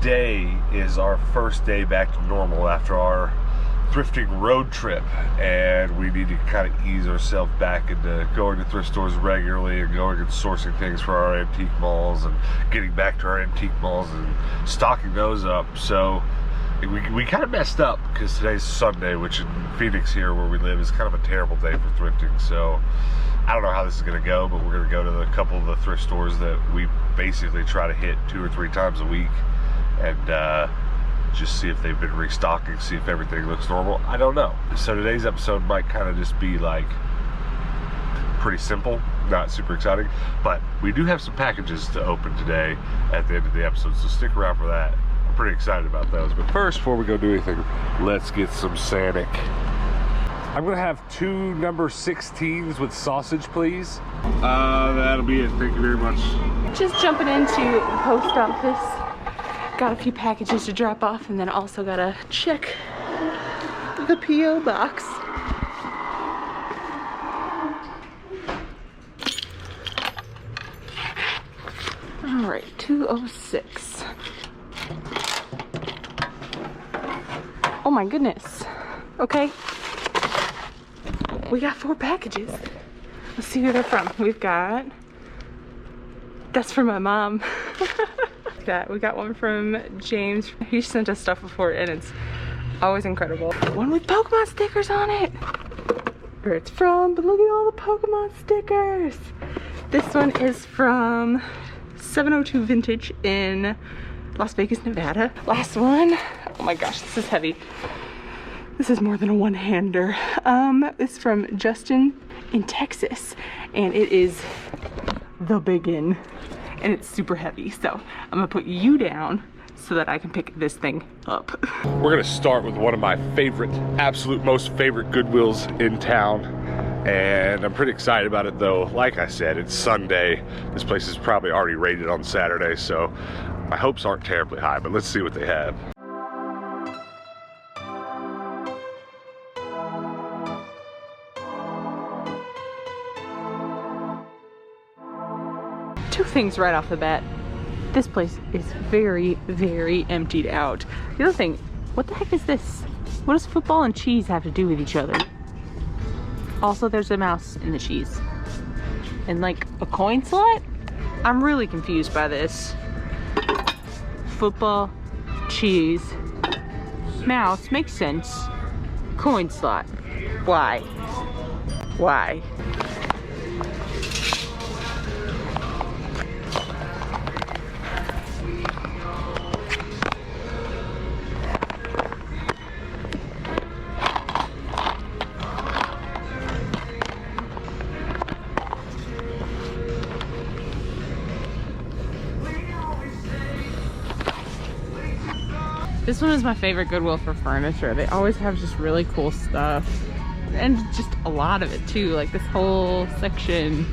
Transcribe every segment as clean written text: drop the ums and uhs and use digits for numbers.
today is our first day back to normal after our thrifting road trip, and we need to kind of ease ourselves back into going to thrift stores regularly and going and sourcing things for our antique malls and getting back to our antique malls and stocking those up. So we kind of messed up because today's Sunday, which in Phoenix here where we live is kind of a terrible day for thrifting. So I don't know how this is going to go, but we're going to go to a couple of the thrift stores that we basically try to hit 2 or 3 times a week and just see if they've been restocking, see if everything looks normal. I don't know. So today's episode might kind of just be like pretty simple, not super exciting, but we do have some packages to open today at the end of the episode, so stick around for that. I'm pretty excited about those. But first, before we go do anything, let's get some Sanic. I'm gonna have 2 number 16s with sausage, please. That'll be it. Thank you very much. Just jumping into the post office. Got a few packages to drop off, and then also gotta check the P.O. box. All right, 206. Oh my goodness. Okay. We got 4 packages. Let's see who they're from. We've got, that's for my mom. We got one from James. He sent us stuff before and it's always incredible. One with Pokemon stickers on it. Where it's from, but look at all the Pokemon stickers. This one is from 702 Vintage in Las Vegas, Nevada. Last one, oh my gosh, this is heavy. This is more than a one-hander. It's from Justin in Texas, and it is the biggin, and it's super heavy. So I'm gonna put you down so that I can pick this thing up. We're gonna start with one of my favorite, absolute most favorite Goodwills in town, and I'm pretty excited about it though. Like I said, it's Sunday. This place is probably already rated on Saturday, so my hopes aren't terribly high, but let's see what they have. Two things right off the bat. This place is very, very emptied out. The other thing, what the heck is this? What does football and cheese have to do with each other? Also, there's a mouse in the cheese. And like a coin slot? I'm really confused by this. Football, cheese, mouse, makes sense. Coin slot. Why? Why? This one is my favorite Goodwill for furniture. They always have just really cool stuff. And just a lot of it too. Like this whole section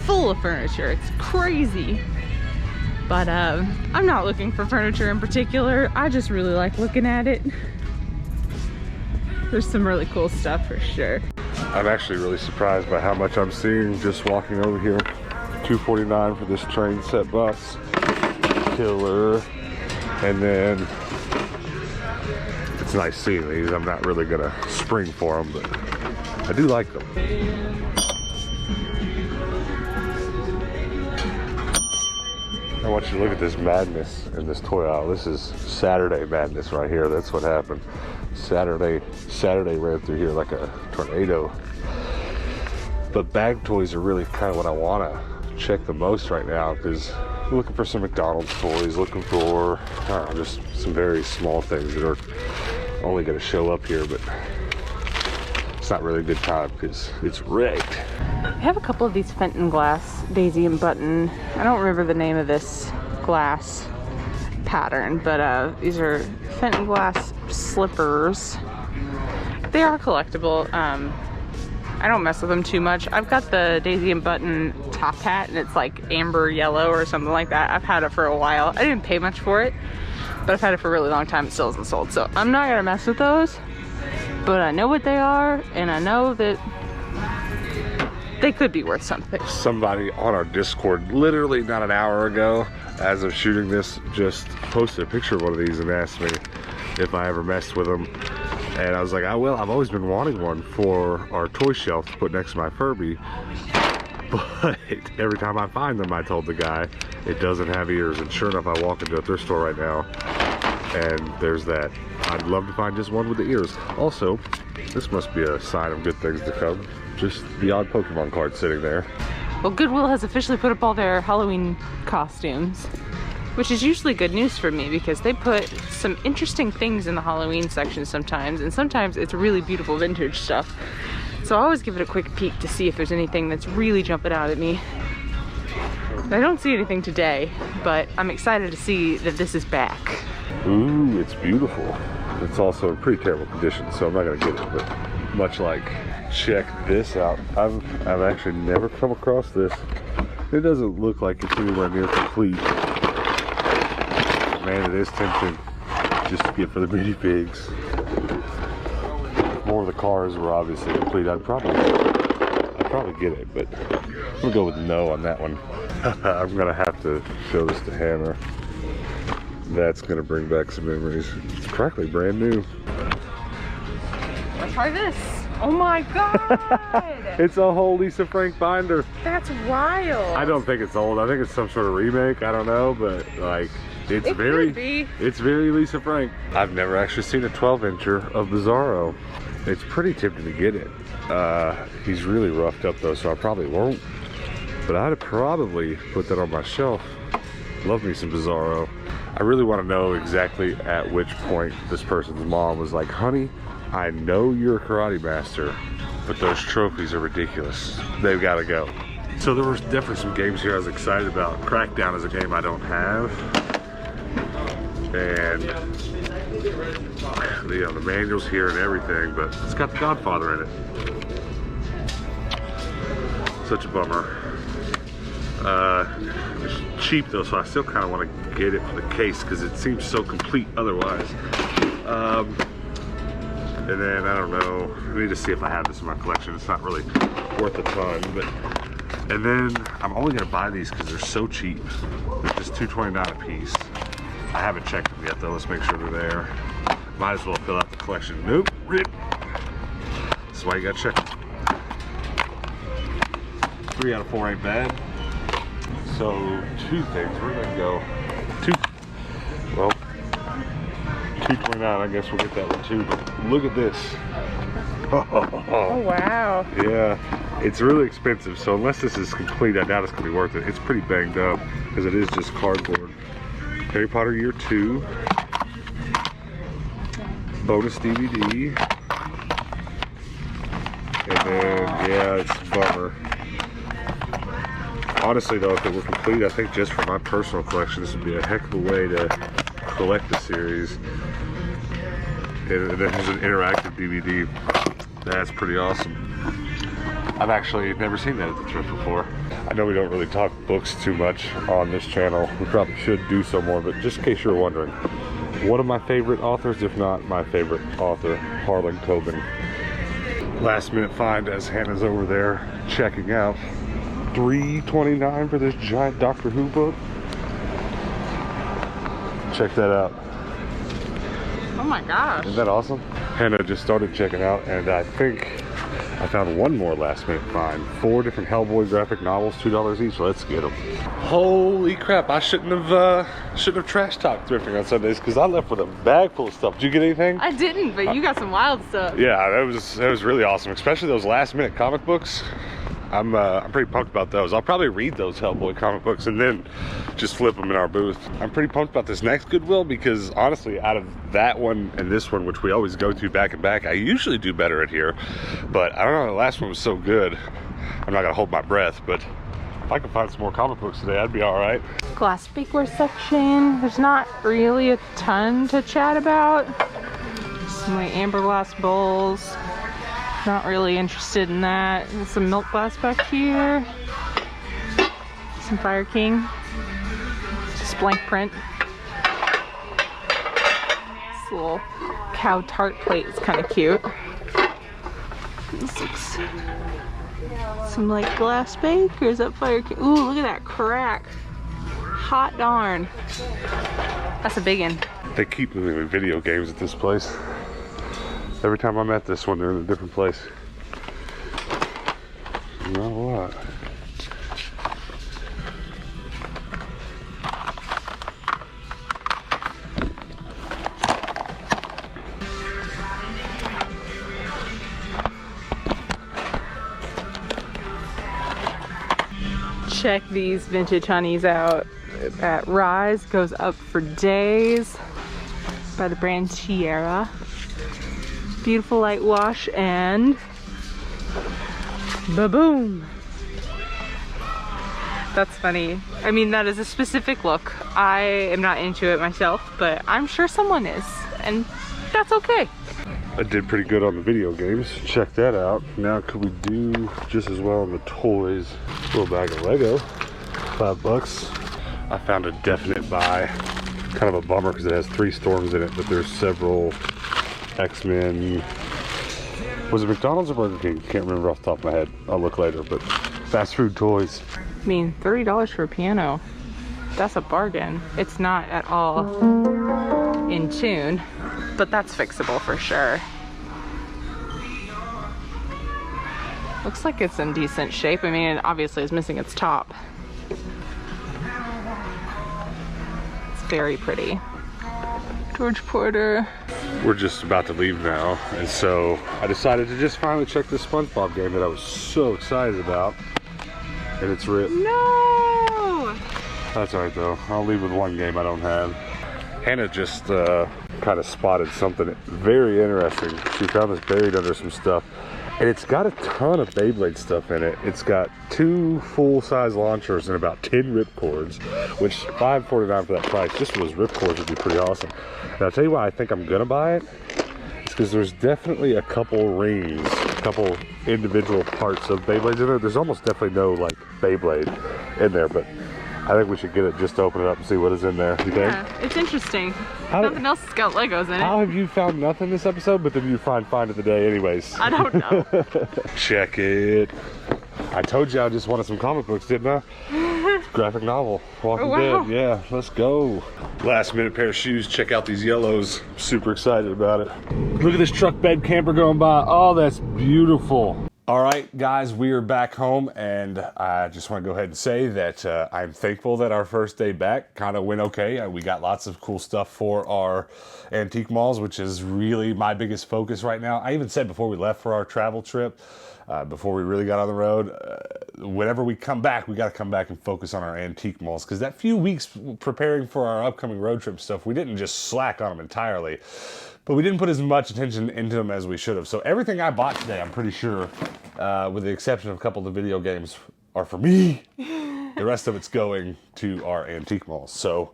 full of furniture. It's crazy. But I'm not looking for furniture in particular. I just really like looking at it. There's some really cool stuff for sure. I'm actually really surprised by how much I'm seeing just walking over here. $2.49 for this train set box. Killer. And then it's nice seeing these. I'm not really gonna spring for them, but I do like them. I want you to look at this madness in this toy aisle. This is Saturday madness right here. That's what happened. Saturday ran through here like a tornado. But bag toys are really kind of what I want to check the most right now, because I'm looking for some McDonald's toys, looking for just some very small things that are only going to show up here, but it's not really a good time because it's wrecked. I have a couple of these Fenton glass daisy and button. I don't remember the name of this glass pattern, but these are Fenton glass slippers. They are collectible. I don't mess with them too much. I've got the daisy and button top hat, and it's like amber yellow or something like that. I've had it for a while. I didn't pay much for it, but I've had it for a really long time. It still isn't sold, so I'm not gonna mess with those. But I know what they are, and I know that they could be worth something. Somebody on our Discord literally not an hour ago as of shooting this, just posted a picture of one of these and asked me if I ever messed with them. And I was like, I will. I've always been wanting one for our toy shelf to put next to my Furby. But every time I find them, I told the guy, it doesn't have ears. And sure enough, I walk into a thrift store right now, and there's that. I'd love to find just one with the ears. Also, this must be a sign of good things to come. Just the odd Pokemon card sitting there. Well, Goodwill has officially put up all their Halloween costumes, which is usually good news for me because they put some interesting things in the Halloween section sometimes, and sometimes it's really beautiful vintage stuff. So I always give it a quick peek to see if there's anything that's really jumping out at me. I don't see anything today, but I'm excited to see that this is back. Ooh, it's beautiful. It's also in pretty terrible condition, so I'm not gonna get it, but much like, check this out. I've actually never come across this. It doesn't look like it's anywhere near complete. Man, it is tempting just to get for the mini pigs. If more of the cars were obviously complete, I'd probably get it, but I'm gonna go with no on that one. I'm gonna have to show this to Hannah. That's gonna bring back some memories. It's practically brand new. Let's try this. Oh my god! It's a whole Lisa Frank binder. That's wild. I don't think it's old. I think it's some sort of remake. I don't know, but like it's very Lisa Frank. I've never actually seen a 12-incher of Bizarro. It's pretty tempting to get it. He's really roughed up though, so I probably won't. But I'd probably put that on my shelf. Love me some Bizarro. I really want to know exactly at which point this person's mom was like, honey, I know you're a karate master, but those trophies are ridiculous. They've got to go. So there was definitely some games here I was excited about. Crackdown is a game I don't have. And you know, the manual's here and everything, but it's got the Godfather in it. Such a bummer. It's cheap though, so I still kind of want to get it for the case because it seems so complete otherwise. And then I don't know, I need to see if I have this in my collection. It's not really worth a ton, but and then I'm only gonna buy these because they're so cheap. They're just $2.29 a piece. I haven't checked them yet though. Let's make sure they're there. Might as well fill out the collection. Nope, rip. That's why you gotta check them. 3 out of 4 ain't bad. So 2 things. We're gonna go well, $2.29. I guess we'll get that one too. But look at this. Oh wow. Yeah, it's really expensive. So unless this is complete, I doubt it's gonna be worth it. It's pretty banged up because it is just cardboard. Harry Potter Year 2. Bonus DVD. And then yeah, it's a bummer. Honestly though, if it were complete, I think just for my personal collection, this would be a heck of a way to collect the series. And then there's an interactive DVD. That's pretty awesome. I've actually never seen that at the Thrift before. I know we don't really talk books too much on this channel. We probably should do so more, but just in case you're wondering, one of my favorite authors, if not my favorite author, Harlan Coben. Last minute find as Hannah's over there checking out. $3.29 for this giant Doctor Who book. Check that out. Oh my gosh. Isn't that awesome? Hannah just started checking out, and I think I found one more last minute find. 4 different Hellboy graphic novels, $2 each. Let's get them. Holy crap! I shouldn't have trash talked thrifting on Sundays because I left with a bag full of stuff. Did you get anything? I didn't, but you got some wild stuff. Yeah, that was really awesome, especially those last minute comic books. I'm pretty pumped about those. I'll probably read those Hellboy comic books and then just flip them in our booth. I'm pretty pumped about this next Goodwill because honestly, out of that one and this one, which we always go to back and back, I usually do better at here. But I don't know, the last one was so good. I'm not gonna hold my breath, but if I can find some more comic books today, I'd be all right. Glass bakeware section. There's not really a ton to chat about. Some like amber glass bowls. Not really interested in that. There's some milk glass back here. Some Fire King. Just blank print. This little cow tart plate is kind of cute. This looks some like glass bake, or is that Fire King? Ooh, look at that crack. Hot darn. That's a big one. They keep moving video games at this place. Every time I'm at this one, they're in a different place. Not a lot. Check these vintage honeys out at Rise. Goes up for days by the brand Tierra. Beautiful light wash and ba-boom. That's funny. I mean, that is a specific look. I am not into it myself, but I'm sure someone is, and that's okay. I did pretty good on the video games. Check that out. Now could we do just as well on the toys? Little bag of Lego, $5. I found a definite buy. Kind of a bummer because it has 3 storms in it, but there's several X-Men. Was it McDonald's or Burger King? Can't remember off the top of my head. I'll look later, but fast food toys. I mean, $30 for a piano. That's a bargain. It's not at all in tune, but that's fixable for sure. Looks like it's in decent shape. I mean, it obviously is missing its top. It's very pretty. George Porter. We're just about to leave now, and so I decided to just finally check this SpongeBob game that I was so excited about, and it's ripped. No! That's alright though. I'll leave with one game I don't have. Hannah just kind of spotted something very interesting. She found this buried under some stuff, and it's got a ton of Beyblade stuff in it. It's got 2 full-size launchers and about 10 ripcords, which $5.49 for that price. Just for those ripcords would be pretty awesome. And I'll tell you why I think I'm gonna buy it. It's because there's definitely a couple rings, a couple individual parts of Beyblades in there. There's almost definitely no like Beyblade in there, but I think we should get it just to open it up and see what is in there. You think? Yeah, it's interesting. Nothing else has got Legos in it. How have you found nothing this episode, but then you find of the day anyways? I don't know. Check it. I told you I just wanted some comic books, didn't I? Graphic novel, Walking Dead. Yeah, let's go. Last minute pair of shoes. Check out these yellows. Super excited about it. Look at this truck bed camper going by. Oh, that's beautiful. All right, guys, we are back home, and I just want to go ahead and say that I'm thankful that our first day back kind of went okay. We got lots of cool stuff for our antique malls, which is really my biggest focus right now. I even said before we left for our travel trip, before we really got on the road, whenever we come back, we got to come back and focus on our antique malls, because that few weeks preparing for our upcoming road trip stuff, we didn't just slack on them entirely. But we didn't put as much attention into them as we should have. So everything I bought today, I'm pretty sure, with the exception of a couple of the video games, are for me. The rest of it's going to our antique malls. So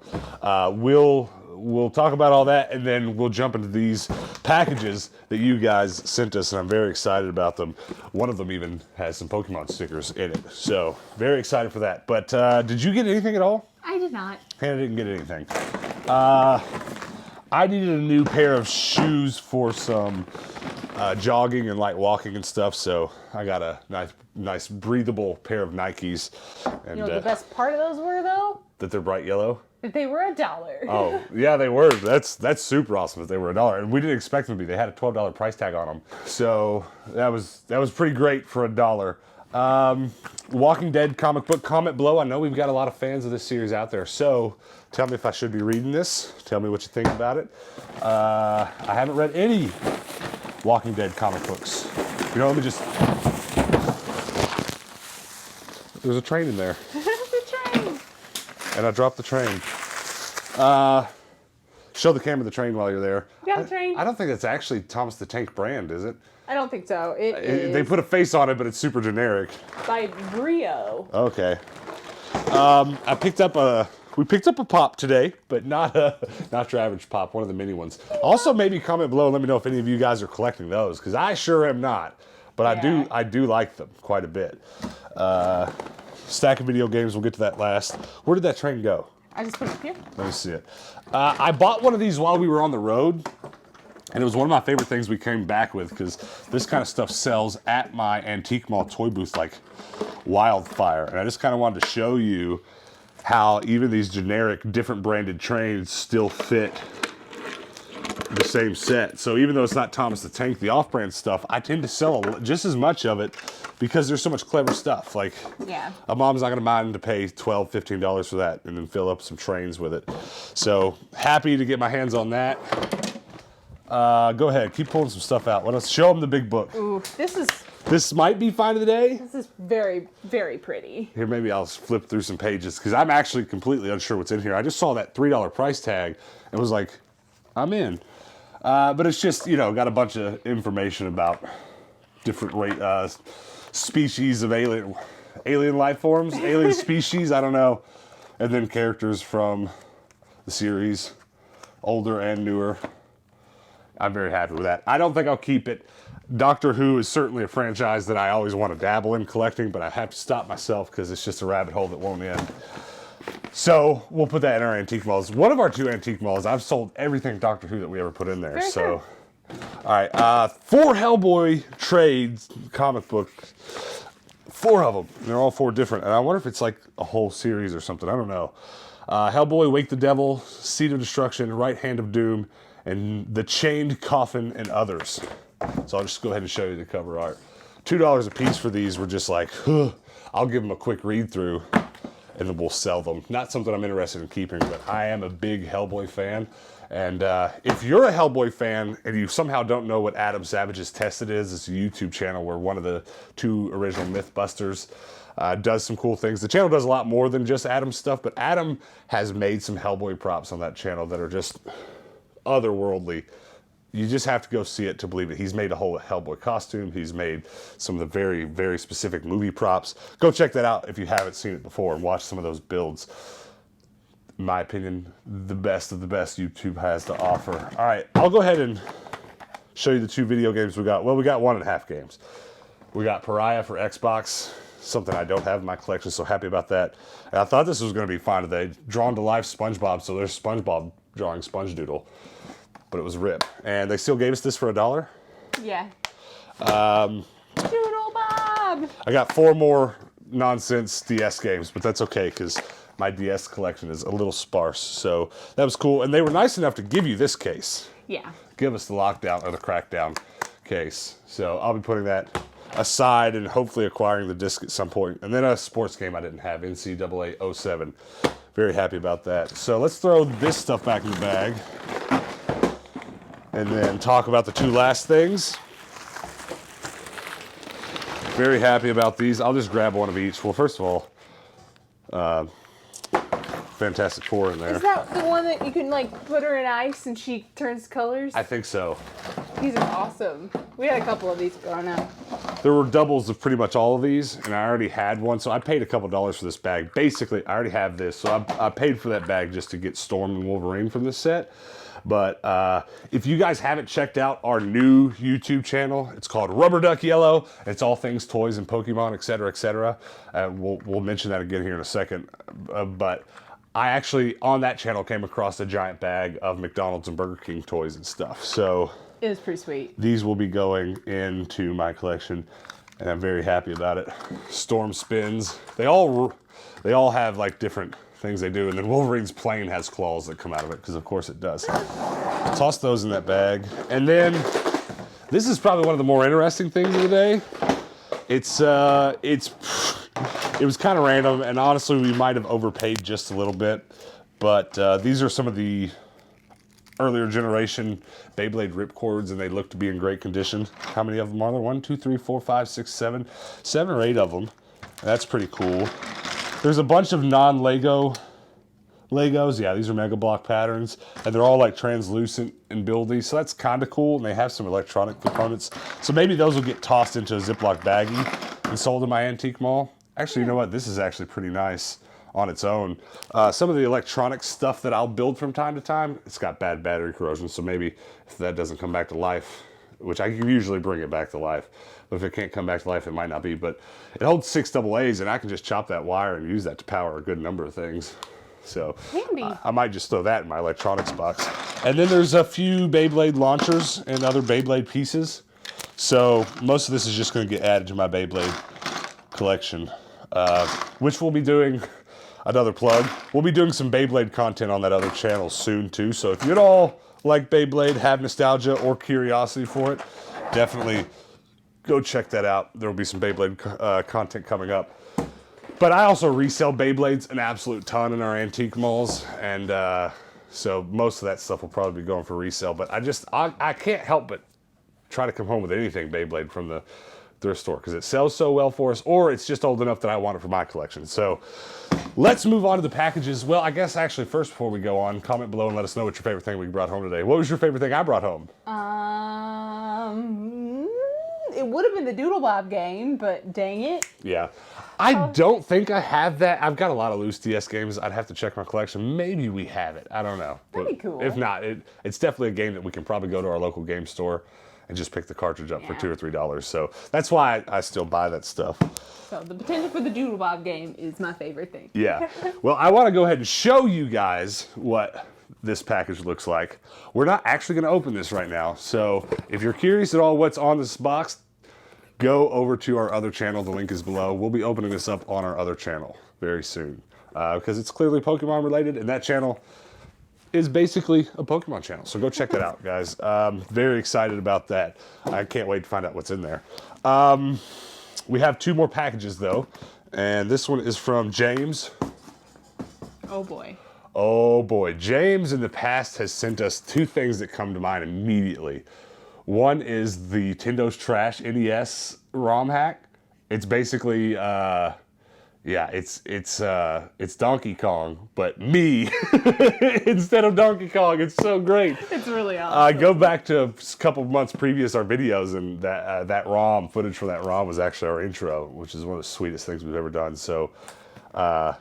we'll talk about all that, and then we'll jump into these packages that you guys sent us, and I'm very excited about them. One of them even has some Pokemon stickers in it. So very excited for that. But did you get anything at all? I did not. Hannah didn't get anything. I needed a new pair of shoes for some jogging and light walking and stuff, so I got a nice breathable pair of Nikes. And, You know what the best part of those were, though? that they're bright yellow. That they were $1. Oh, yeah, they were. That's super awesome that they were $1, and we didn't expect them to be. They had a $12 price tag on them, so that was pretty great for $1. Walking Dead comic book, comment below. I know we've got a lot of fans of this series out there, so tell me if I should be reading this. Tell me what you think about it. I haven't read any Walking Dead comic books. You know, let me just... There's a train in there. There's a train. And I dropped the train. Show the camera the train while you're there. You got a train? I don't think that's actually Thomas the Tank brand, is it? I don't think so. It is They put a face on it, but it's super generic. by Brio. Okay. We picked up a pop today, but not your average pop, one of the mini ones. Also, maybe comment below and let me know if any of you guys are collecting those, because I sure am not. But Yeah. I do like them quite a bit. Stack of video games, we'll get to that last. Where did that train go? I just put it here. Let me see it. I bought one of these while we were on the road, and it was one of my favorite things we came back with, because this kind of stuff sells at my antique mall toy booth like wildfire. And I just kind of wanted to show you how even these generic, different branded trains still fit the same set. So even though it's not Thomas the Tank, the off-brand stuff, I tend to sell just as much of it because there's so much clever stuff. Like, Yeah. a mom's not gonna mind to pay $12, $15 for that and then fill up some trains with it. So happy to get my hands on that. Go ahead, keep pulling some stuff out. Let us show them the big book. Ooh, This might be find of the day. this is very, very pretty. Here, maybe I'll flip through some pages because I'm actually completely unsure what's in here. I just saw that $3 price tag and was like, I'm in. But it's just, you know, got a bunch of information about different species of alien life forms, alien species, I don't know. And then characters from the series, older and newer. I'm very happy with that. I don't think I'll keep it. Doctor Who is certainly a franchise that I always want to dabble in collecting, but I have to stop myself because it's just a rabbit hole that won't end. So we'll put that in our antique malls. One of our 2 antique malls, I've sold everything Doctor Who that we ever put in there. Very So, all right, 4 Hellboy trades, comic books, 4 of them. They're all 4 different, and I wonder if it's like a whole series or something. I don't know. Hellboy, Wake the Devil, Seed of Destruction, Right Hand of Doom, and The Chained Coffin and others. So I'll just go ahead and show you the cover art. $2 a piece for these. We're just like, I'll give them a quick read through and then we'll sell them. Not something I'm interested in keeping, but I am a big Hellboy fan. And if you're a Hellboy fan and you somehow don't know what Adam Savage's Tested is, it's a YouTube channel where one of the 2 original Mythbusters does some cool things. The channel does a lot more than just Adam's stuff, but Adam has made some Hellboy props on that channel that are just otherworldly. You just have to go see it to believe it. He's made a whole Hellboy costume. He's made some of the very, very specific movie props. Go check that out if you haven't seen it before and watch some of those builds. In my opinion, the best of the best YouTube has to offer. All right, I'll go ahead and show you the 2 video games we got. Well, we got 1.5 games. We got Pariah for Xbox, something I don't have in my collection, so happy about that. And I thought this was going to be fun today. Drawn to life SpongeBob, so there's SpongeBob drawing Sponge Doodle. But it was a rip. And they still gave us this for $1. Yeah. Doodle Bob! I got 4 more nonsense DS games, but that's okay because my DS collection is a little sparse. So that was cool. And they were nice enough to give you this case. Yeah. Give us the lockdown or the crackdown case. So I'll be putting that aside and hopefully acquiring the disc at some point. And then a sports game I didn't have, NCAA 07. Very happy about that. So let's throw this stuff back in the bag. And then talk about the 2 last things. Very happy about these. I'll just grab one of each. Well, first of all, Fantastic Four in there. Is that the one that you can like put her in ice and she turns colors? I think so. These are awesome. We had a couple of these growing up. There were doubles of pretty much all of these, and I already had one, so I paid a couple dollars for this bag. Basically, I already have this, so I paid for that bag just to get Storm and Wolverine from this set. But if you guys haven't checked out our new YouTube channel, it's called Rubber Duck Yellow. It's all things toys and Pokemon, etc., etc. We'll mention that again here in a second. But I actually, on that channel, came across a giant bag of McDonald's and Burger King toys and stuff. So It was pretty sweet. these will be going into my collection, and I'm very happy about it. Storm spins. They all have like different things they do, and then Wolverine's plane has claws that come out of it, because of course it does. Toss those in that bag. And then this is probably one of the more interesting things of the day. It was kind of random, and honestly we might have overpaid just a little bit, but these are some of the earlier generation Beyblade ripcords, and they look to be in great condition. How many of them are there? 1, 2, 3, 4, 5, 6, 7 or 8 of them. That's pretty cool. There's a bunch of non-Legos. Yeah, these are Mega Block patterns, and they're all like translucent and buildy, so that's kind of cool, and they have some electronic components. So maybe those will get tossed into a Ziploc baggie and sold in my antique mall. Actually, you know what? This is actually pretty nice on its own. Some of the electronic stuff that I'll build from time to time, it's got bad battery corrosion, so maybe if that doesn't come back to life, which I can usually bring it back to life, but if it can't come back to life, it might not be. But it holds 6 AA's, and I can just chop that wire and use that to power a good number of things. So I might just throw that in my electronics box. And then there's a few Beyblade launchers and other Beyblade pieces. So most of this is just going to get added to my Beyblade collection, which we'll be doing. another plug. We'll be doing some Beyblade content on that other channel soon too. So if you at all like Beyblade, have nostalgia or curiosity for it, definitely go check that out. There will be some Beyblade content coming up. But I also resell Beyblades an absolute ton in our antique malls, and so most of that stuff will probably be going for resale. But I can't help but try to come home with anything Beyblade from the thrift store because it sells so well for us, or it's just old enough that I want it for my collection. So let's move on to the packages. Well, I guess actually first before we go on, comment below and let us know what your favorite thing we brought home today. What was your favorite thing I brought home? It would have been the Doodle Bob game, but dang it. Yeah. I don't think I have that. I've got a lot of loose DS games. I'd have to check my collection. Maybe we have it. I don't know. That'd be cool. If not, it's definitely a game that we can probably go to our local game store and just pick the cartridge up for $2 or $3. So that's why I still buy that stuff. So the potential for the Doodle Bob game is my favorite thing. Yeah. Well, I want to go ahead and show you guys what this package looks like. We're not actually going to open this right now. So if you're curious at all what's on this box, go over to our other channel. The link is below. We'll be opening this up on our other channel very soon because it's clearly Pokemon related, and that channel is basically a Pokemon channel. So go check that out, guys. Very excited about that. I can't wait to find out what's in there. We have 2 more packages though, and this one is from James. Oh boy. Oh boy. James in the past has sent us 2 things that come to mind immediately. One is the Nintendo's Trash NES ROM hack. It's basically, it's Donkey Kong, but me instead of Donkey Kong. It's so great. It's really awesome. Go back to a couple months previous our videos, and that ROM footage from that ROM was actually our intro, which is one of the sweetest things we've ever done. So I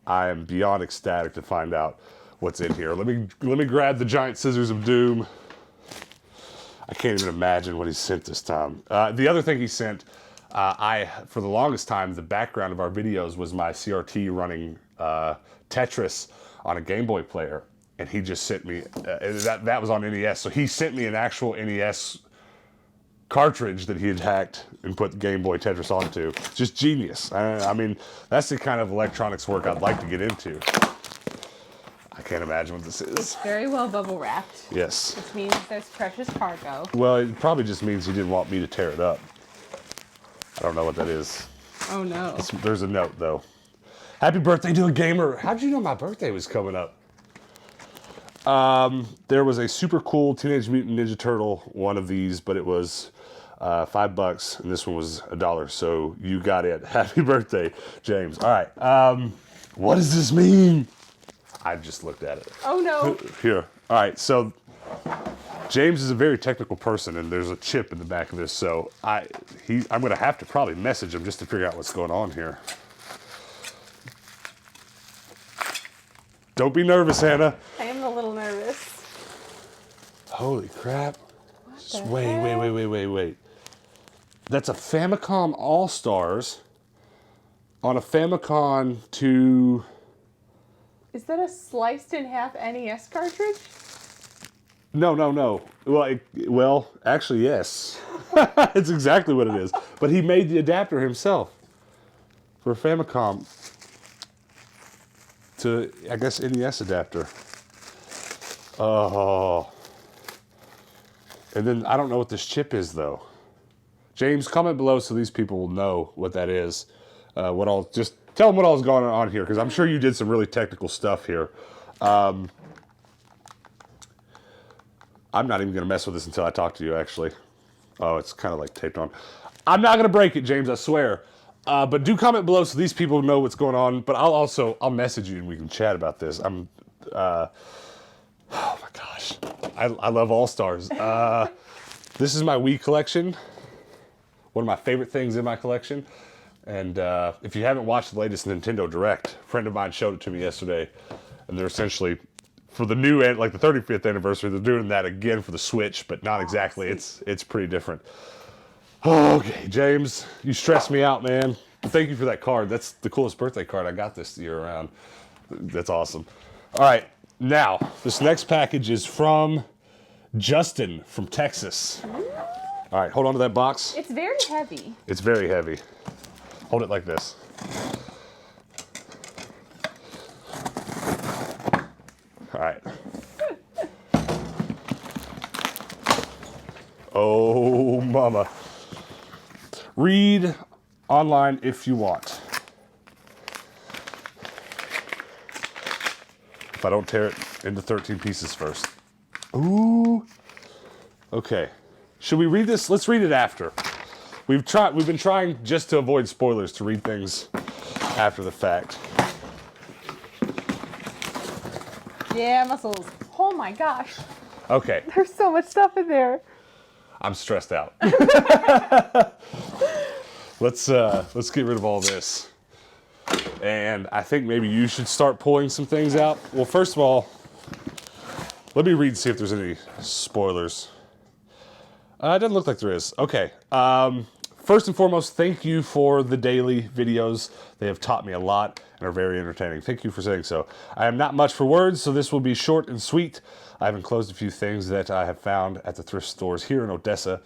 am beyond ecstatic to find out what's in here. Let me grab the giant scissors of doom. I can't even imagine what he sent this time. The other thing he sent, for the longest time, the background of our videos was my CRT running Tetris on a Game Boy player. And he just sent me, that was on NES. So he sent me an actual NES cartridge that he had hacked and put Game Boy Tetris onto. Just genius. I mean, that's the kind of electronics work I'd like to get into. I can't imagine what this is. It's very well bubble wrapped. Yes. Which means there's precious cargo. Well, it probably just means he didn't want me to tear it up. I don't know what that is. Oh no. There's a note though. Happy birthday to a gamer. How'd you know my birthday was coming up? There was a super cool Teenage Mutant Ninja Turtle one of these, but it was $5, and this one was $1. So you got it. Happy birthday, James. All right. What does this mean? I just looked at it. Oh no. Here. All right. So James is a very technical person, and there's a chip in the back of this. So I'm going to have to probably message him just to figure out what's going on here. Don't be nervous, Hannah. I am a little nervous. Holy crap. Wait. That's a Famicom All-Stars on a Famicom to... Is that a sliced in half NES cartridge? No. Well, actually, yes. It's exactly what it is. But he made the adapter himself for a Famicom to, I guess, NES adapter. Oh. And then I don't know what this chip is, though. James, comment below so these people will know what that is. Just tell them what all's going on here, because I'm sure you did some really technical stuff here. I'm not even going to mess with this until I talk to you, actually. Oh, it's kind of like taped on. I'm not going to break it, James, I swear. But do comment below so these people know what's going on. But I'll message you and we can chat about this. Oh my gosh. I love All-Stars. This is my Wii collection. One of my favorite things in my collection. And if you haven't watched the latest Nintendo Direct, a friend of mine showed it to me yesterday. And they're essentially, for the new, like the 35th anniversary, they're doing that again for the Switch, but not exactly. It's pretty different. Okay, James, you stressed me out, man. But thank you for that card. That's the coolest birthday card I got this year around. That's awesome. All right, now, this next package is from Justin from Texas. All right, hold on to that box. It's very heavy. It's very heavy. Hold it like this. All right. Oh, mama. Read online if you want. If I don't tear it into 13 pieces first. Ooh. Okay. Should we read this? Let's read it after. We've been trying just to avoid spoilers to read things after the fact. Yeah, muscles. Oh my gosh. Okay. There's so much stuff in there. I'm stressed out. Let's get rid of all this. And I think maybe you should start pulling some things out. Well, first of all, let me read and see if there's any spoilers. It doesn't look like there is. Okay. First and foremost, thank you for the daily videos. They have taught me a lot and are very entertaining. Thank you for saying so. I am not much for words, so this will be short and sweet. I have enclosed a few things that I have found at the thrift stores here in Odessa,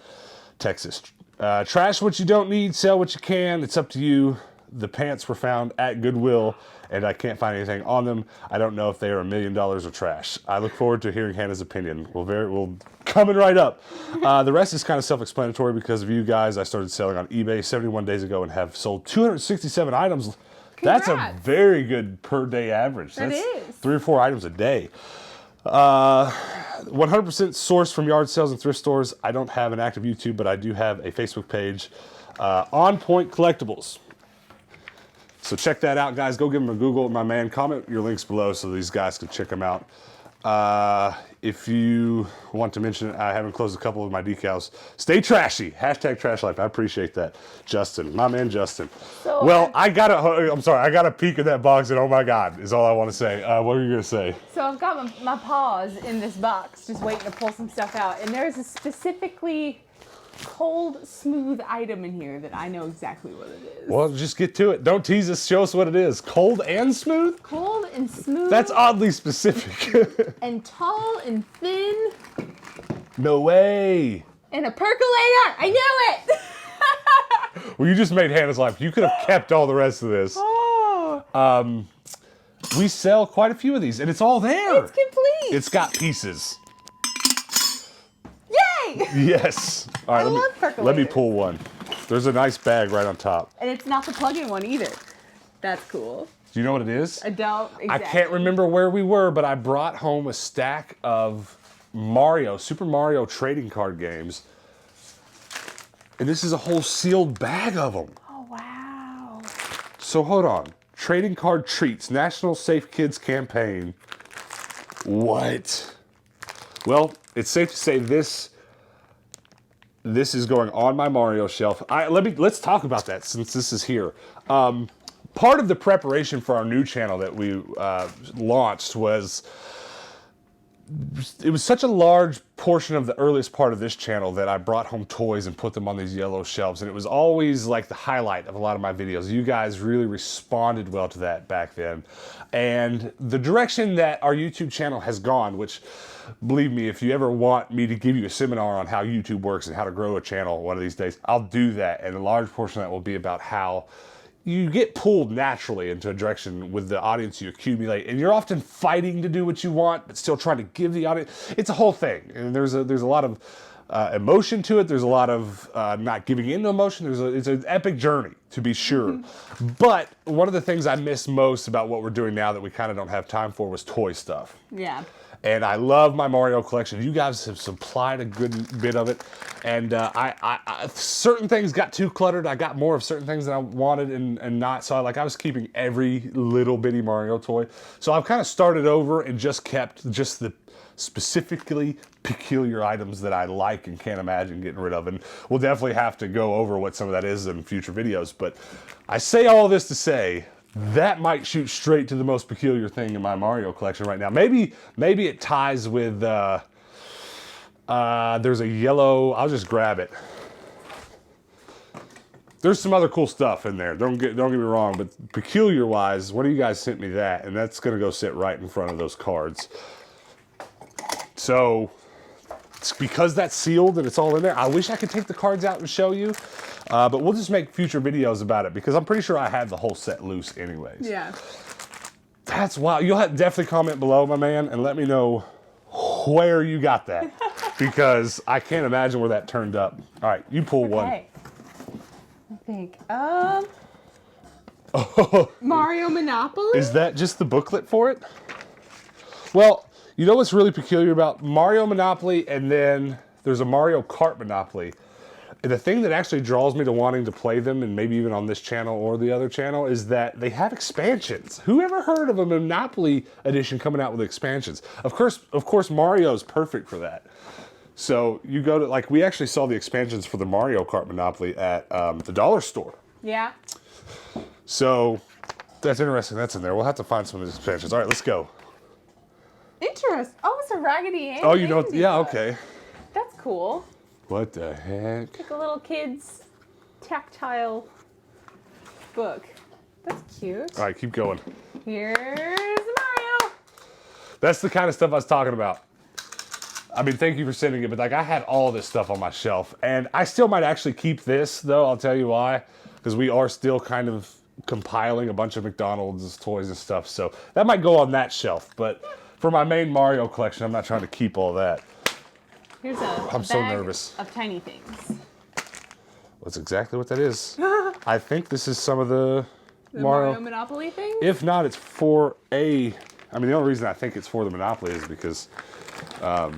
Texas. Trash what you don't need, sell what you can. It's up to you. The pants were found at Goodwill, and I can't find anything on them. I don't know if they are $1 million or trash. I look forward to hearing Hannah's opinion. We'll coming right up. The rest is kind of self-explanatory because of you guys. I started selling on eBay 71 days ago and have sold 267 items. Congrats. That's a very good per day average. That That's is. 3 or 4 items a day. 100% sourced from yard sales and thrift stores. I don't have an active YouTube, but I do have a Facebook page, On Point Collectibles. So check that out, guys. Go give them a Google. My man, comment your links below so these guys can check them out. If you want to mention it, I haven't closed a couple of my decals. Stay trashy. Hashtag trash life. I appreciate that. Justin, my man Justin. So, well, I got a peek at that box and oh my God, is all I want to say. What are you going to say? So I've got my paws in this box, just waiting to pull some stuff out. And there's a specifically cold, smooth item in here that I know exactly what it is. Well, just get to it. Don't tease us. Show us what it is. Cold and smooth? Cold and smooth. That's oddly specific. And tall and thin. No way. And a percolator. I knew it. Well, you just made Hannah's life. You could have kept all the rest of this. Oh. We sell quite a few of these, and it's all there. It's complete. It's got pieces. Yay! Yes. All right, I love percolators. let me pull one. There's a nice bag right on top. And it's not the plug-in one either. That's cool. Do you know what it is? I don't exactly. I can't remember where we were, but I brought home a stack of Super Mario trading card games. And this is a whole sealed bag of them. Oh, wow. So hold on. Trading card treats, National Safe Kids campaign. What? Well, it's safe to say this is going on my Mario shelf. Let's talk about that since this is here. Part of the preparation for our new channel that we launched was it was such a large portion of the earliest part of this channel that I brought home toys and put them on these yellow shelves, and it was always like the highlight of a lot of my videos. You guys really responded well to that back then, and the direction that our YouTube channel has gone, which, believe me, if you ever want me to give you a seminar on how YouTube works and how to grow a channel one of these days, I'll do that, and a large portion of that will be about how you get pulled naturally into a direction with the audience you accumulate, and you're often fighting to do what you want, but still trying to give the audience. It's a whole thing, and there's a lot of emotion to it. There's a lot of not giving in to emotion. It's an epic journey, to be sure. Mm-hmm. But one of the things I miss most about what we're doing now that we kind of don't have time for was toy stuff. Yeah. And I love my Mario collection. You guys have supplied a good bit of it. And I certain things got too cluttered. I got more of certain things than I wanted and not. So I was keeping every little bitty Mario toy. So I've kind of started over and just kept just the specifically peculiar items that I like and can't imagine getting rid of. And we'll definitely have to go over what some of that is in future videos. But I say all this to say, that might shoot straight to the most peculiar thing in my Mario collection right now. Maybe it ties with, there's a yellow, I'll just grab it. There's some other cool stuff in there, don't get me wrong, but peculiar wise, one of you guys sent me that, and that's gonna go sit right in front of those cards. So, it's because that's sealed and it's all in there. I wish I could take the cards out and show you. But we'll just make future videos about it because I'm pretty sure I have the whole set loose anyways. Yeah. That's wild. You'll have definitely comment below, my man, and let me know where you got that. Because I can't imagine where that turned up. All right, you pull one. Okay. I think, Mario Monopoly? Is that just the booklet for it? Well, you know what's really peculiar about Mario Monopoly, and then there's a Mario Kart Monopoly. And the thing that actually draws me to wanting to play them, and maybe even on this channel or the other channel, is that they have expansions. Who ever heard of a Monopoly edition coming out with expansions? Of course, Mario's perfect for that. So you go to, like, we actually saw the expansions for the Mario Kart Monopoly at the dollar store. Yeah. So that's interesting. That's in there. We'll have to find some of these expansions. All right, let's go. Interest. Oh, it's a Raggedy Ann. Oh, you know, Andy yeah, book. okay. That's cool. What the heck? Like a little kid's tactile book. That's cute. All right, keep going. Here's Mario. That's the kind of stuff I was talking about. I mean, thank you for sending it, but like I had all this stuff on my shelf, and I still might actually keep this, though. I'll tell you why. Because we are still kind of compiling a bunch of McDonald's toys and stuff, so that might go on that shelf. But for my main Mario collection, I'm not trying to keep all that. Here's a I'm so nervous. of tiny things. That's exactly what that is. I think this is some of the Mario Monopoly thing? If not, it's for a... I mean, the only reason I think it's for the Monopoly is because that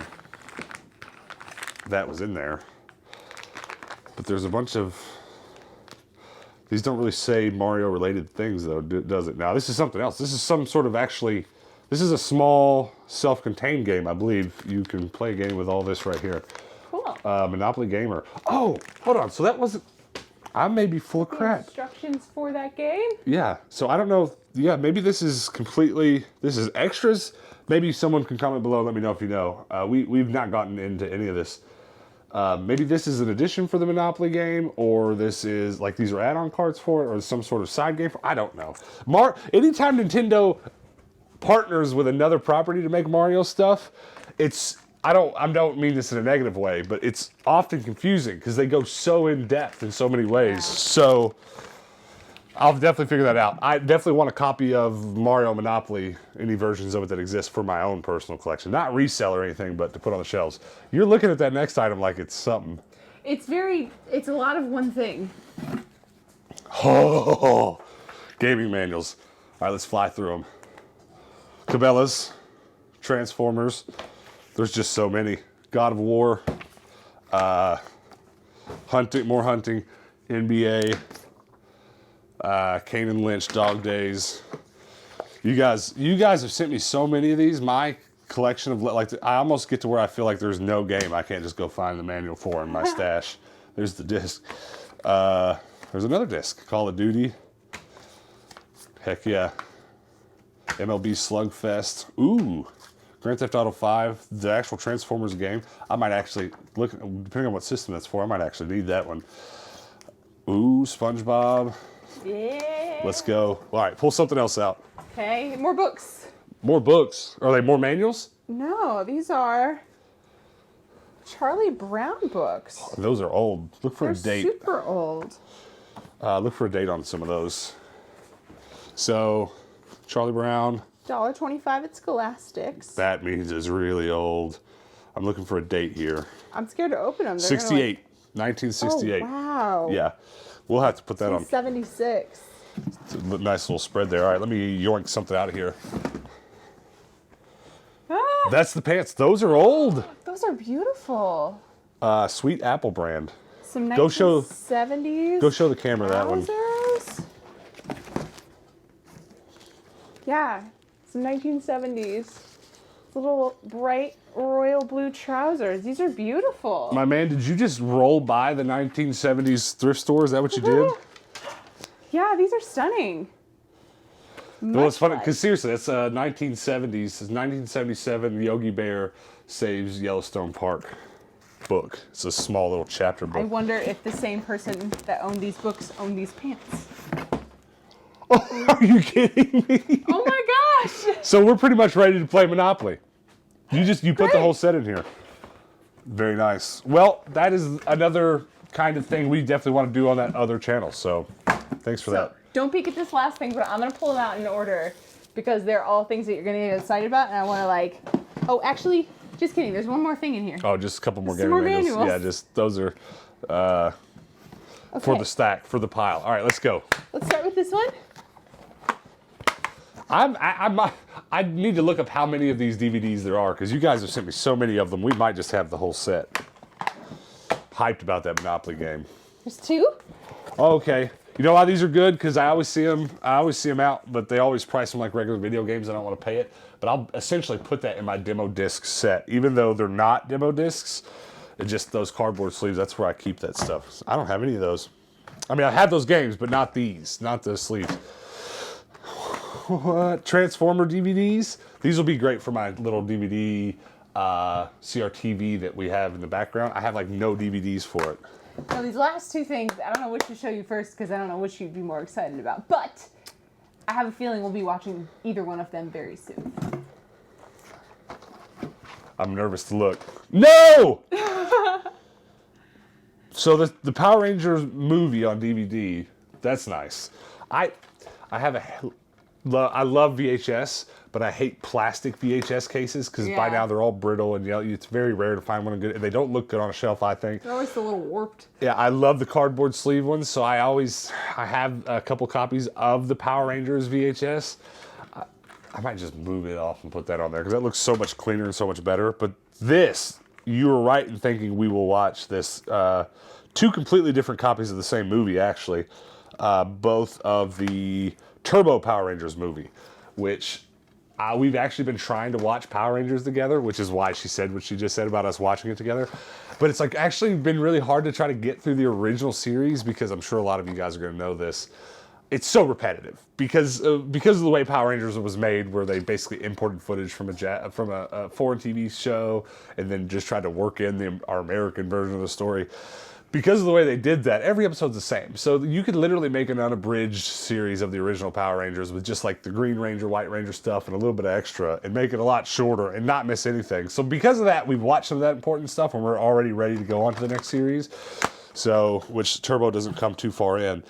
was in there. But there's a bunch of... These don't really say Mario-related things, though, does it? Now, this is something else. This is some sort of actually... This is a small, self-contained game, I believe. You can play a game with all this right here. Cool. Monopoly Gamer. Oh, hold on. So that wasn't... I may be full of crap. Instructions for that game? Yeah. So I don't know. Yeah, maybe this is completely... This is extras. Maybe someone can comment below and let me know if you know. We've not gotten into any of this. Maybe this is an addition for the Monopoly game, or this is... Like, these are add-on cards for it, or some sort of side game for it. I don't know. Anytime Nintendo... partners with another property to make Mario stuff, I don't mean this in a negative way, but it's often confusing because they go so in depth in so many ways. Yeah. So I'll definitely figure that out. I definitely want a copy of Mario Monopoly, any versions of it that exist for my own personal collection. Not resell or anything, but to put on the shelves. You're looking at that next item like it's something. It's a lot of one thing. Oh, gaming manuals. All right, let's fly through them. Cabela's, Transformers, there's just so many. God of War, more hunting, NBA, Kane and Lynch, Dog Days. You guys have sent me so many of these. My collection of, like, I almost get to where I feel like there's no game I can't just go find the manual for in my stash. There's the disc. There's another disc, Call of Duty. Heck yeah. MLB Slugfest. Ooh. Grand Theft Auto 5, the actual Transformers game. I might actually, depending on what system that's for, I might actually need that one. Ooh, SpongeBob. Yeah. Let's go. All right, pull something else out. Okay, more books. More books. Are they more manuals? No, these are Charlie Brown books. Those are old. Look for a date. Super old. Look for a date on some of those. So, Charlie Brown. $1.25 at Scholastics. That means it's really old. I'm looking for a date here. I'm scared to open them. They're 68. 1968. Oh, wow. Yeah. We'll have to put that on. 76. It's a nice little spread there. All right, let me yoink something out of here. Ah, That's the pants. Those are old. those are beautiful. Sweet Apple brand. Some Go show- 1970s. Go show the camera that one. trousers. Yeah, some 1970s. Little bright royal blue trousers. These are beautiful. My man, did you just roll by the 1970s thrift store? Is that what you did? Yeah, these are stunning. Well, it's funny Much because seriously, that's 1970s. It's 1977. Yogi Bear saves Yellowstone Park book. It's a small little chapter book. I wonder if the same person that owned these books owned these pants. Oh, are you kidding me? Oh my gosh! So we're pretty much ready to play Monopoly. You put the Great. whole set in here. Very nice. Well, that is another kind of thing we definitely want to do on that other channel. So thanks for that. Don't peek at this last thing, but I'm gonna pull them out in order. because they're all things that you're going to get excited about, and I want to like, oh, actually, just kidding. There's one more thing in here. Oh, just a couple more Some gaming more manuals. manuals. Yeah, just those are for the stack, for the pile. All right, let's go. Let's start with this one. I need to look up how many of these DVDs there are, because you guys have sent me so many of them. We might just have the whole set. Hyped about that Monopoly game. There's 2. Okay. You know why these are good? Because I always see them out, but they always price them like regular video games. I don't want to pay it. But I'll essentially put that in my demo disc set. Even though they're not demo discs, it's just those cardboard sleeves. That's where I keep that stuff. I don't have any of those. I mean, I have those games, but not these. Not the sleeves. What? Transformer DVDs? These will be great for my little DVD CRTV that we have in the background. I have like no DVDs for it. Now, these last 2 things, I don't know which to show you first because I don't know which you'd be more excited about. But I have a feeling we'll be watching either one of them very soon. I'm nervous to look. No! So the Power Rangers movie on DVD, that's nice. I love VHS, but I hate plastic VHS cases because by now they're all brittle and it's very rare to find one good. They don't look good on a shelf, I think. They're always a little warped. Yeah, I love the cardboard sleeve ones, so I have a couple copies of the Power Rangers VHS. I might just move it off and put that on there because that looks so much cleaner and so much better. But this, you were right in thinking we will watch this. 2 completely different copies of the same movie, actually. Both of the Turbo Power Rangers movie, which we've actually been trying to watch Power Rangers together, which is why she said what she just said about us watching it together. But it's like actually been really hard to try to get through the original series because I'm sure a lot of you guys are going to know this. It's so repetitive because of the way Power Rangers was made, where they basically imported footage from a foreign TV show and then just tried to work in our American version of the story. Because of the way they did that, every episode's the same. So you could literally make an unabridged series of the original Power Rangers with just like the Green Ranger, White Ranger stuff and a little bit of extra and make it a lot shorter and not miss anything. So because of that, we've watched some of that important stuff and we're already ready to go on to the next series. So, which Turbo doesn't come too far in.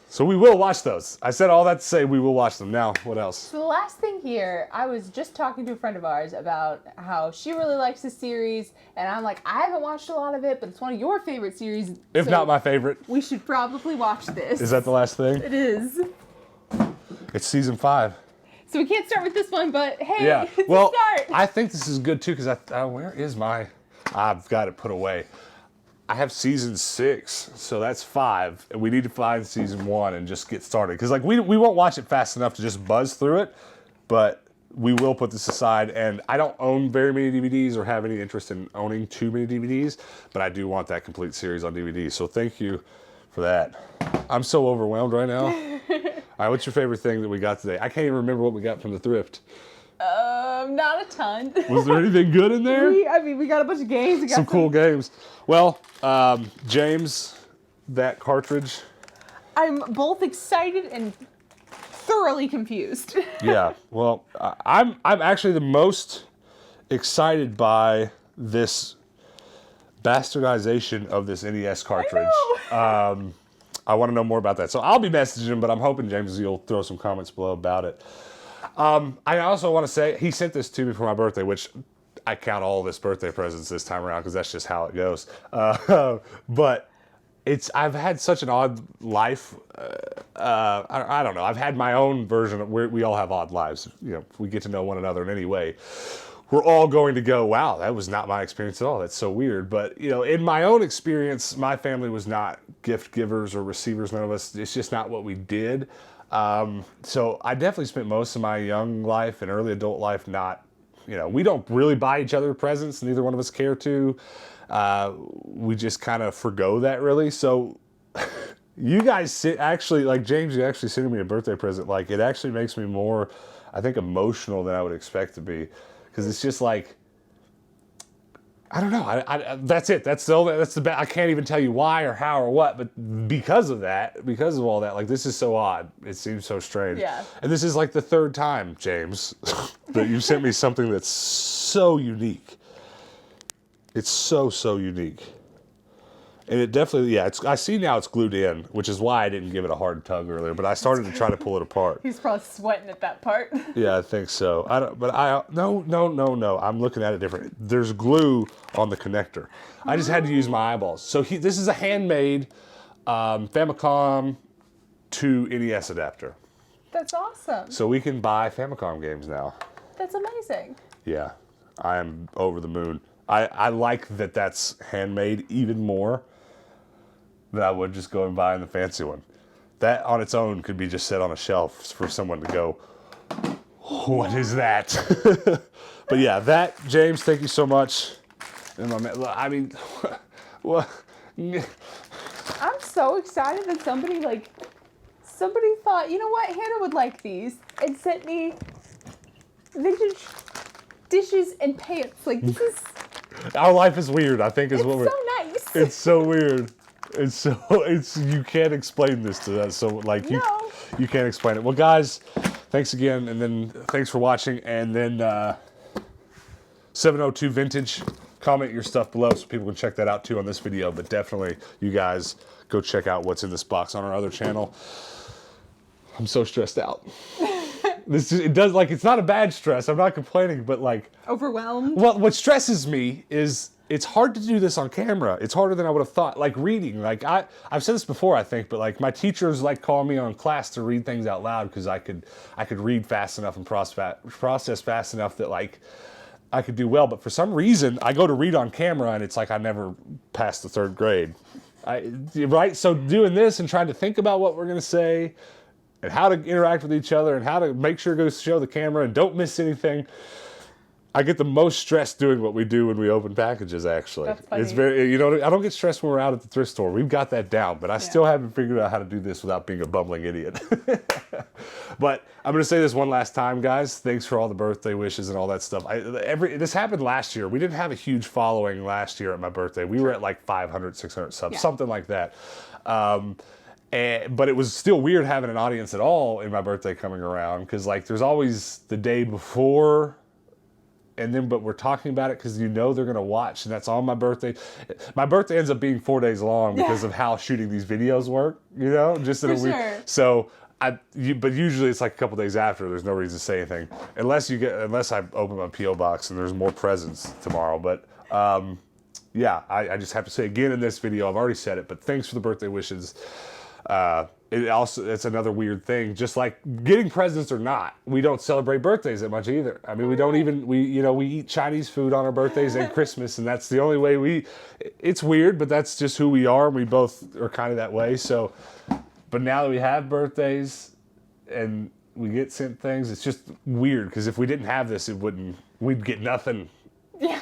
So we will watch those. I said all that to say we will watch them. Now, what else? So the last thing here, I was just talking to a friend of ours about how she really likes this series, and I'm like, I haven't watched a lot of it, but it's one of your favorite series. If not my favorite. We should probably watch this. Is that the last thing? It is. It's season 5. So we can't start with this one, but hey, Yeah. it's Well, a start. I think this is good too because where is my? I've got it put away. I have season 6, so that's 5, and we need to find season 1 and just get started. Because like we won't watch it fast enough to just buzz through it, but we will put this aside. And I don't own very many DVDs or have any interest in owning too many DVDs, but I do want that complete series on DVD. So thank you for that. I'm so overwhelmed right now. All right, what's your favorite thing that we got today? I can't even remember what we got from the thrift. Not a ton. Was there anything good in there? We got a bunch of games. We got Some cool games. Well, James, that cartridge. I'm both excited and thoroughly confused. Yeah. Well, I'm actually the most excited by this bastardization of this NES cartridge. I want to know more about that. So I'll be messaging him, but I'm hoping James you'll throw some comments below about it. I also want to say he sent this to me for my birthday, which I count all this birthday presents this time around because that's just how it goes. But I've had such an odd life. I don't know. I've had my own version of where we all have odd lives. You know, we get to know one another in any way. We're all going to go, wow, that was not my experience at all. That's so weird. But, you know, in my own experience, my family was not gift givers or receivers. None of us, it's just not what we did. So I definitely spent most of my young life and early adult life not, you know, we don't really buy each other presents. Neither one of us care to. We just kind of forgo that really. So you guys actually, like James, you actually sending me a birthday present. Like it actually makes me more, I think, emotional than I would expect to be. Because it's just like, I don't know. That's it. That's the best. I can't even tell you why or how or what, but because of that, because of all that, like this is so odd. It seems so strange. Yeah. And this is like the 3rd time, James, that you've sent me something that's so unique. It's so unique. And it definitely, yeah, I see now it's glued in, which is why I didn't give it a hard tug earlier, but I started to try to pull it apart. He's probably sweating at that part. Yeah, I think so. No. I'm looking at it different. There's glue on the connector. I just had to use my eyeballs. So this is a handmade Famicom to NES adapter. That's awesome. So we can buy Famicom games now. That's amazing. Yeah, I am over the moon. I like that that's handmade even more than I would just go and buying the fancy one. That on its own could be just set on a shelf for someone to go, what is that? But yeah, that, James, thank you so much. And my man, I mean, what? I'm so excited that somebody thought, you know what, Hannah would like these, and sent me vintage dishes and pants. Like, this is... Our life is weird, I think is what we're... It's so nice. It's so weird. You can't explain this to us. So like you can't explain it. Well, guys, thanks again, and then thanks for watching. And then 702 Vintage, comment your stuff below so people can check that out too on this video. But definitely, you guys go check out what's in this box on our other channel. I'm so stressed out. It's not a bad stress. I'm not complaining, but like overwhelmed. Well, what stresses me is it's hard to do this on camera. It's harder than I would have thought. Like reading, like I've said this before, I think, but like my teachers like call me on class to read things out loud because I could read fast enough and process fast enough that like I could do well. But for some reason, I go to read on camera and it's like I never passed the 3rd grade. Right? So doing this and trying to think about what we're gonna say and how to interact with each other and how to make sure to show the camera and don't miss anything. I get the most stressed doing what we do when we open packages, actually. That's funny. It's very, I don't get stressed when we're out at the thrift store. We've got that down, but I still haven't figured out how to do this without being a bumbling idiot. But I'm going to say this one last time, guys. Thanks for all the birthday wishes and all that stuff. This happened last year. We didn't have a huge following last year at my birthday. We were at like 500, 600 subs, something like that. But it was still weird having an audience at all in my birthday coming around because like there's always the day before but we're talking about it because they're going to watch, and that's on my birthday. My birthday ends up being 4 days long because of how shooting these videos work, just in a week. Sure. So but usually it's like a couple days after. There's no reason to say anything unless I open my PO box and there's more presents tomorrow. But yeah, I just have to say again in this video, I've already said it, but thanks for the birthday wishes. It's another weird thing. Just like getting presents or not, we don't celebrate birthdays that much either. I mean, we don't even we eat Chinese food on our birthdays and Christmas, and that's the only way it's weird, but that's just who we are. And we both are kind of that way. So, but now that we have birthdays and we get sent things, it's just weird because if we didn't have this, we'd get nothing. Yeah.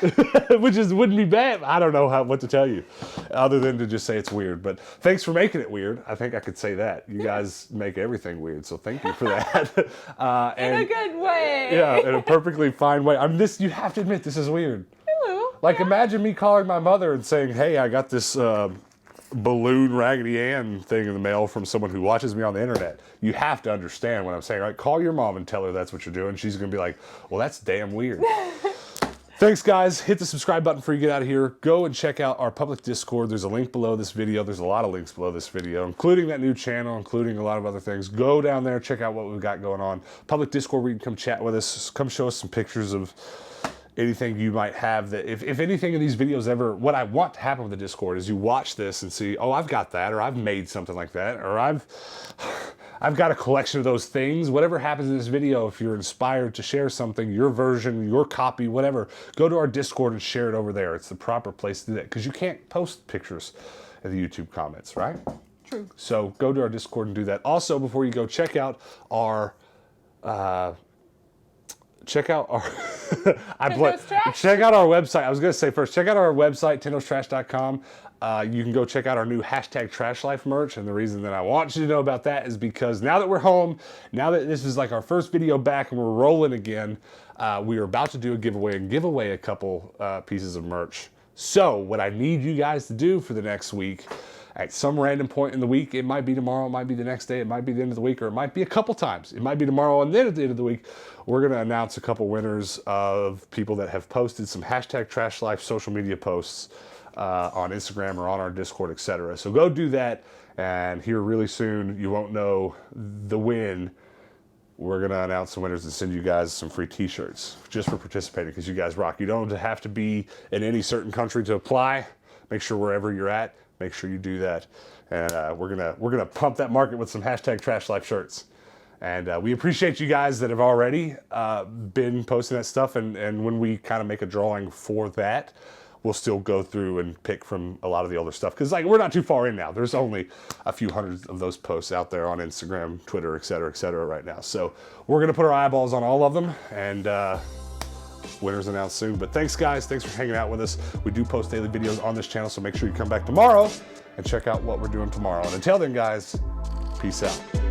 Which wouldn't be bad. I don't know what to tell you other than to just say it's weird. But thanks for making it weird. I think I could say that. You guys make everything weird, so thank you for that. In a good way. Yeah, in a perfectly fine way. You have to admit, this is weird. Hello. Like, imagine me calling my mother and saying, hey, I got this balloon Raggedy Ann thing in the mail from someone who watches me on the internet. You have to understand what I'm saying, right? Call your mom and tell her that's what you're doing. She's going to be like, well, that's damn weird. Thanks, guys. Hit the subscribe button before you get out of here. Go and check out our public Discord. There's a link below this video. There's a lot of links below this video, including that new channel, including a lot of other things. Go down there, check out what we've got going on. Public Discord where you can come chat with us. Come show us some pictures of anything you might have. That if anything in these videos ever, what I want to happen with the Discord is you watch this and see, oh, I've got that, or I've made something like that, or I've got a collection of those things. Whatever happens in this video, if you're inspired to share something, your version, your copy, whatever, go to our Discord and share it over there. It's the proper place to do that because you can't post pictures in the YouTube comments, right? True. So go to our Discord and do that. Also, before you go, check out our check out our website. I was going to say first, check out our website, tindostrash.com. You can go check out our new #TrashLife merch. And the reason that I want you to know about that is because now that we're home, now that this is like our first video back and we're rolling again, we are about to do a giveaway and give away a couple pieces of merch. So what I need you guys to do for the next week, at some random point in the week, it might be tomorrow, it might be the next day, it might be the end of the week, or it might be a couple times. It might be tomorrow and then at the end of the week, we're going to announce a couple winners of people that have posted some #TrashLife social media posts on Instagram or on our Discord, etc. So go do that, and here really soon, you won't know the win. We're going to announce the winners and send you guys some free t-shirts just for participating, because you guys rock. You don't have to be in any certain country to apply. Make sure wherever you're at, make sure you do that. And we're gonna pump that market with some hashtag Trash Life shirts. And we appreciate you guys that have already been posting that stuff. And when we kind of make a drawing for that, we'll still go through and pick from a lot of the older stuff. Because like, we're not too far in now. There's only a few hundreds of those posts out there on Instagram, Twitter, et cetera, right now. So we're going to put our eyeballs on all of them, and winners announced soon. But thanks, guys. Thanks for hanging out with us. We do post daily videos on this channel, so make sure you come back tomorrow and check out what we're doing tomorrow. And until then, guys, peace out.